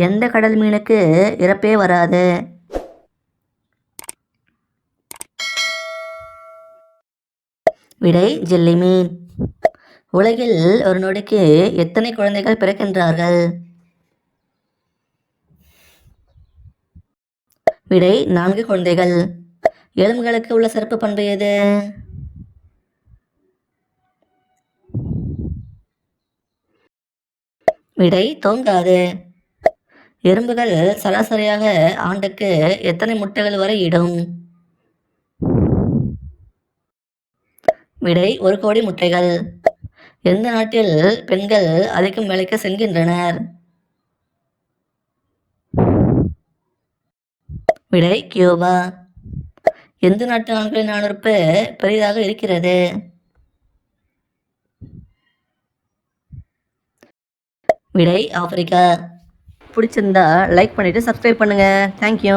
எந்த கடல் மீனுக்கு இறப்பே வராது? விடை ஜெல்லி மீன். உலகில் ஒரு நொடிக்கு எத்தனை குழந்தைகள் பிறக்கின்றார்கள்? விடை 4 குழந்தைகள். எறும்புகளுக்கு உள்ள சிறப்பு பண்பு எது? விடை தூங்காது. எறும்புகள் சராசரியாக ஆண்டுக்கு எத்தனை முட்டைகள் வரை இடும்? விடை 1 கோடி முட்டைகள். எந்த நாட்டில் பெண்கள் அதிகம் வேலைக்கு செல்கின்றனர்? விடை கியூபா. எந்த நாட்டு ஆண்களின் ஆணுறுப்பு பெரிதாக இருக்கிறது? விடை ஆப்பிரிக்கா. பிடிச்சிருந்தா லைக் பண்ணிட்டு சப்ஸ்கிரைப் பண்ணுங்க. தேங்க்யூ.